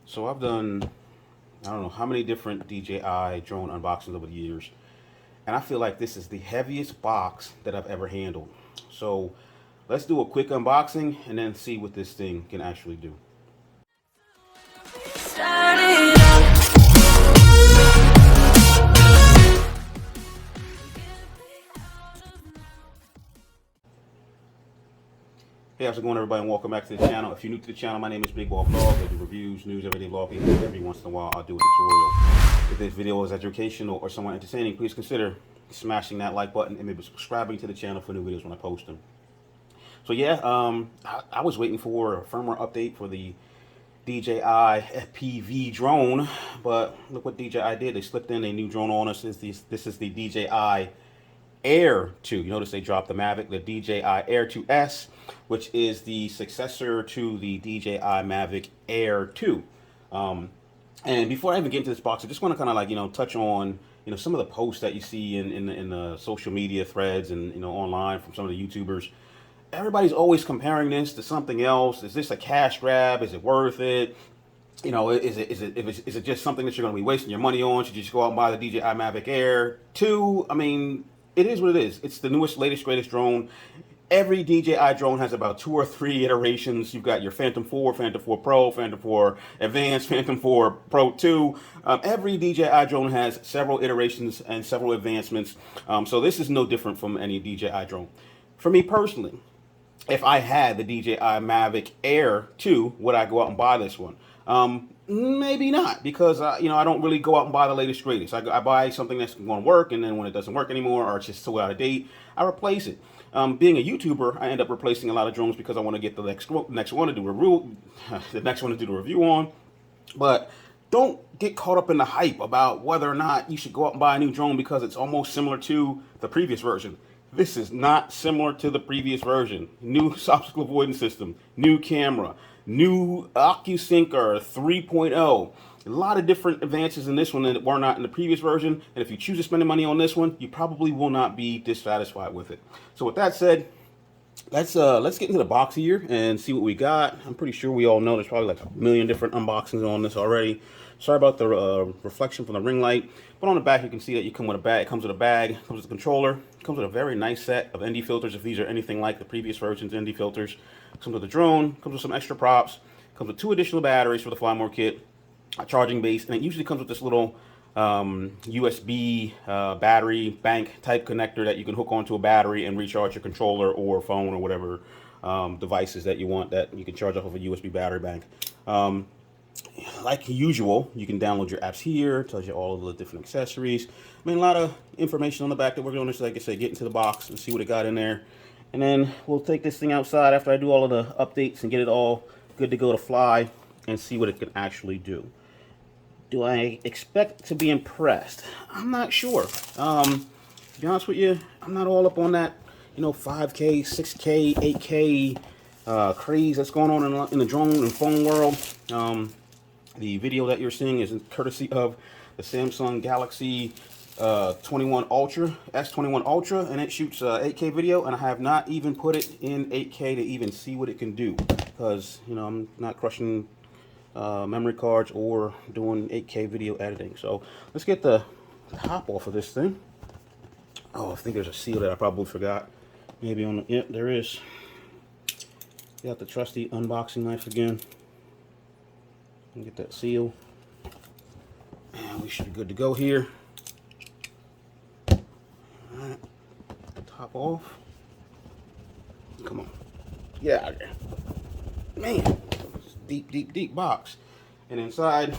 So I've done, I don't know how many different DJI drone unboxings over the years, and I feel like this is the heaviest box that I've ever handled. So let's do a quick unboxing and then see what this thing can actually do. Hey, how's it going, everybody, and welcome back to the channel. If you're new to the channel, my name is Big Ball Vlog. I do reviews, news, everyday vlogging. Every once in a while, I'll do a tutorial. If this video is educational or somewhat entertaining, please consider smashing that like button and maybe subscribing to the channel for new videos when I post them. So yeah, I was waiting for a firmware update for the DJI FPV drone, but look what DJI did. They slipped in a new drone on us. This is the DJI Air 2. You notice they dropped the Mavic, the DJI Air 2S, which is the successor to the DJI Mavic Air 2. And before I even get into this box, I just want to kind of like, touch on, some of the posts that you see in the social media threads and, online from some of the YouTubers. Everybody's always comparing this to something else. Is this a cash grab? Is it worth it? Is it just something that you're going to be wasting your money on? Should you just go out and buy the DJI Mavic Air 2? I mean, it is what it is. It's the newest, latest, greatest drone. Every DJI drone has about 2 or 3 iterations. You've got your Phantom 4, Phantom 4 Pro, Phantom 4 Advanced, Phantom 4 Pro 2. Every DJI drone has several iterations and several advancements. So this is no different from any DJI drone. For me personally, if I had the DJI Mavic Air 2, would I go out and buy this one? Maybe not, because I don't really go out and buy the latest greatest. I buy something that's going to work, and then when it doesn't work anymore or it's just so out of date, I replace it. Being a YouTuber, I end up replacing a lot of drones because I want to get the next one to do a review, the next one to do the review on. But don't get caught up in the hype about whether or not you should go out and buy a new drone because it's almost similar to the previous version. This is not similar to the previous version. New obstacle avoidance system, new camera, new OcuSync 3.0. A lot of different advances in this one that were not in the previous version. And if you choose to spend the money on this one, you probably will not be dissatisfied with it. So with that said, let's get into the box here and see what we got. I'm pretty sure we all know there's probably like a million different unboxings on this already. Sorry about the reflection from the ring light. But on the back, you can see that you come with a bag. It comes with a bag, comes with a controller, comes with a very nice set of ND filters if these are anything like the previous version's ND filters. Comes with a drone, comes with some extra props, comes with 2 additional batteries for the Fly More kit, a charging base, and it usually comes with this little USB battery bank type connector that you can hook onto a battery and recharge your controller or phone or whatever devices that you want that you can charge off of a USB battery bank. Like usual, you can download your apps here. It tells you all of the different accessories. I mean, a lot of information on the back that we're going to, like I said, get into the box and see what it got in there. And then we'll take this thing outside after I do all of the updates and get it all good to go to fly and see what it can actually do. Do I expect to be impressed? I'm not sure. To be honest with you, I'm not all up on that, 5K, 6K, 8K craze that's going on in the drone and phone world. The video that you're seeing is courtesy of the Samsung Galaxy S21 Ultra, and it shoots 8K video, and I have not even put it in 8K to even see what it can do, because I'm not crushing memory cards or doing 8K video editing. So let's get the top off of this thing. Oh, I think there's a seal that I probably forgot. Maybe on the, yep, there is. Got the trusty unboxing knife again. Get that seal. And we should be good to go here. Alright. Top off. Come on. Get out of there. Man. Deep, deep, deep box. And inside,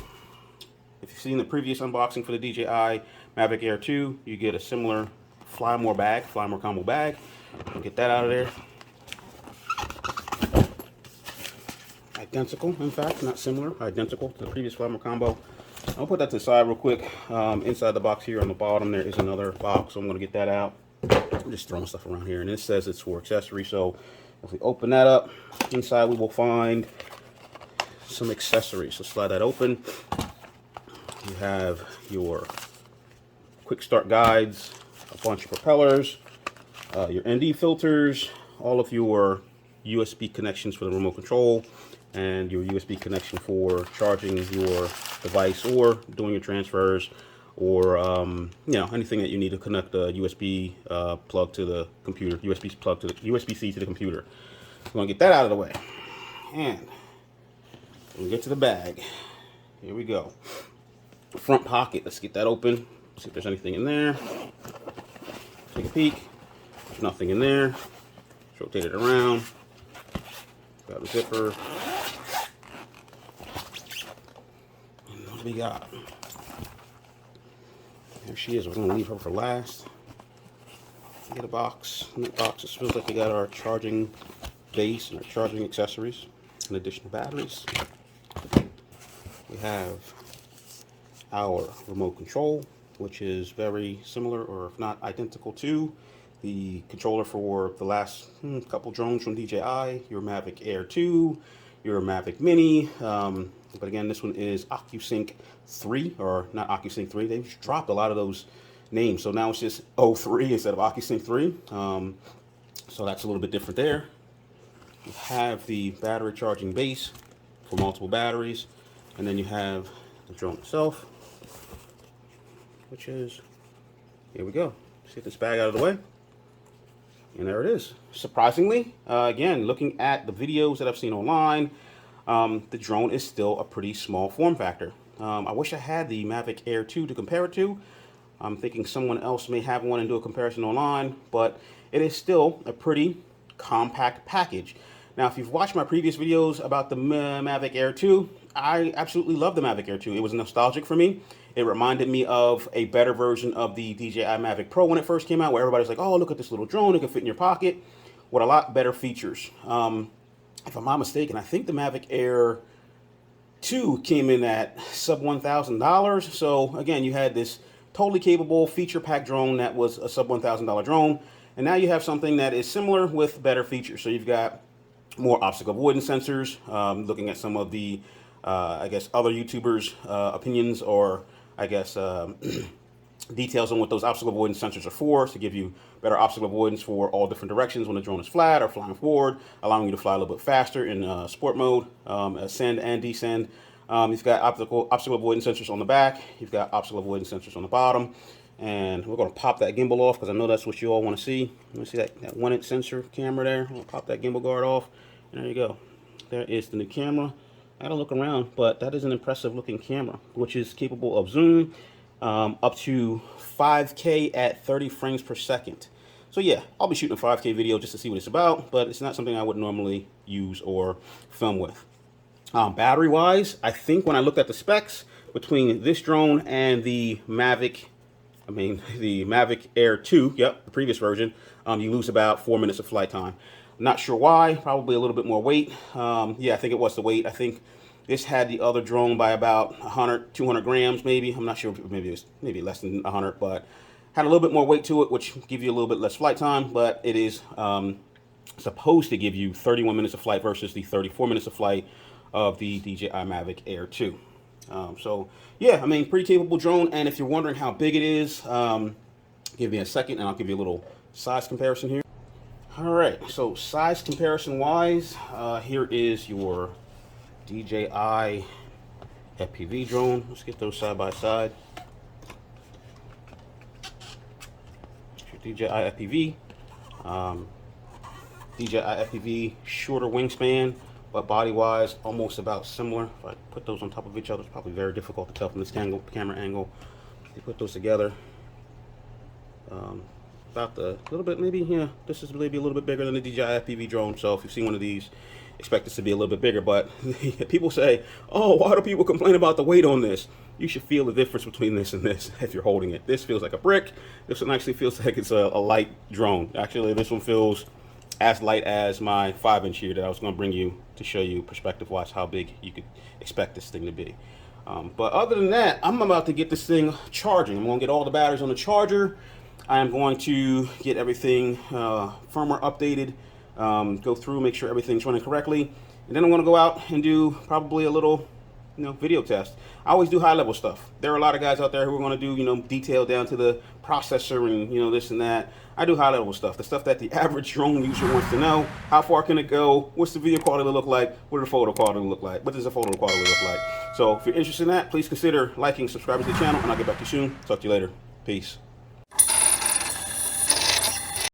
if you've seen the previous unboxing for the DJI Mavic Air 2, you get a similar Fly More combo bag. Get that out of there. Identical, in fact, not similar, identical to the previous Fly More combo. I'll put that to the side real quick. Inside the box here on the bottom, there is another box, so I'm going to get that out. I'm just throwing stuff around here, and it says it's for accessories. So if we open that up, inside we will find some accessories. So slide that open. You have your quick start guides, a bunch of propellers, your ND filters, all of your USB connections for the remote control, and your USB connection for charging your device or doing your transfers, or you know, anything that you need to connect a USB plug to the computer, USB-C to the computer. I'm gonna get that out of the way, and we get to the bag. Here we go. Front pocket. Let's get that open. See if there's anything in there. Take a peek. There's nothing in there. Let's rotate it around. Got a zipper. And what do we got? There she is. We're gonna leave her for last. Get a box. In that box, it feels like we got our charging base and our charging accessories and additional batteries. We have our remote control, which is very similar, or if not identical to, the controller for the last couple drones from DJI, your Mavic Air 2, your Mavic Mini. But again, this one is OcuSync 3, or not OcuSync 3. They just dropped a lot of those names, so now it's just O3 instead of OcuSync 3. So that's a little bit different there. You have the battery charging base for multiple batteries, and then you have the drone itself, which is, here we go. Let's get this bag out of the way. And there it is. Surprisingly, again, looking at the videos that I've seen online, the drone is still a pretty small form factor. I wish I had the Mavic Air 2 to compare it to. I'm thinking someone else may have one and do a comparison online, but it is still a pretty compact package. Now, if you've watched my previous videos about the Mavic Air 2, I absolutely love the Mavic Air 2. It was nostalgic for me. It reminded me of a better version of the DJI Mavic Pro when it first came out, where everybody's like, oh, look at this little drone. It can fit in your pocket, with a lot better features. If I'm not mistaken, I think the Mavic Air 2 came in at sub $1,000. So again, you had this totally capable feature-packed drone that was a sub $1,000 drone. And now you have something that is similar with better features. So you've got more obstacle avoidance sensors, looking at some of the, I guess, other YouTubers' opinions, or I guess details on what those obstacle avoidance sensors are for, to give you better obstacle avoidance for all different directions when the drone is flat or flying forward, allowing you to fly a little bit faster in sport mode, ascend and descend. You've got obstacle avoidance sensors on the back. You've got obstacle avoidance sensors on the bottom. And we're going to pop that gimbal off because I know that's what you all want to see. Let me see that 1-inch sensor camera there. I'm going to pop that gimbal guard off. And there you go. There is the new camera. I gotta look around, but that is an impressive looking camera, which is capable of zoom up to 5K at 30 frames per second. So yeah, I'll be shooting a 5K video just to see what it's about, but it's not something I would normally use or film with. Battery wise, I think when I looked at the specs between this drone and the Mavic Air 2, yep, the previous version, you lose about 4 minutes of flight time. Not sure why, probably a little bit more weight. Yeah, I think it was the weight. I think this had the other drone by about 100, 200 grams maybe. I'm not sure, maybe it was less than 100, but had a little bit more weight to it, which gives you a little bit less flight time, but it is supposed to give you 31 minutes of flight versus the 34 minutes of flight of the DJI Mavic Air 2. So yeah, I mean, pretty capable drone. And if you're wondering how big it is, give me a second and I'll give you a little size comparison here. All right, so size comparison wise, here is your DJI FPV drone. Let's get those side by side. Your DJI FPV. DJI FPV, shorter wingspan, but body wise almost about similar. If I put those on top of each other, it's probably very difficult to tell from this camera angle. You put those together. About the little bit, maybe, yeah, this is maybe a little bit bigger than the DJI FPV drone. So if you've seen one of these, expect this to be a little bit bigger. But people say, oh, why do people complain about the weight on this? You should feel the difference between this and this if you're holding it. This feels like a brick. This one actually feels like it's a light drone. Actually, this one feels as light as my 5-inch here that I was going to bring you to show you perspective-wise how big you could expect this thing to be. But other than that, I'm about to get this thing charging. I'm going to get all the batteries on the charger. I am going to get everything firmware updated, go through, make sure everything's running correctly, and then I'm going to go out and do probably a little video test. I always do high level stuff. There are a lot of guys out there who are going to do, detail down to the processor and, this and that. I do high level stuff, the stuff that the average drone user wants to know. How far can it go? What's the video quality look like? What does the photo quality look like? What does the photo quality look like? So if you're interested in that, please consider liking, subscribing to the channel, and I'll get back to you soon. Talk to you later. Peace.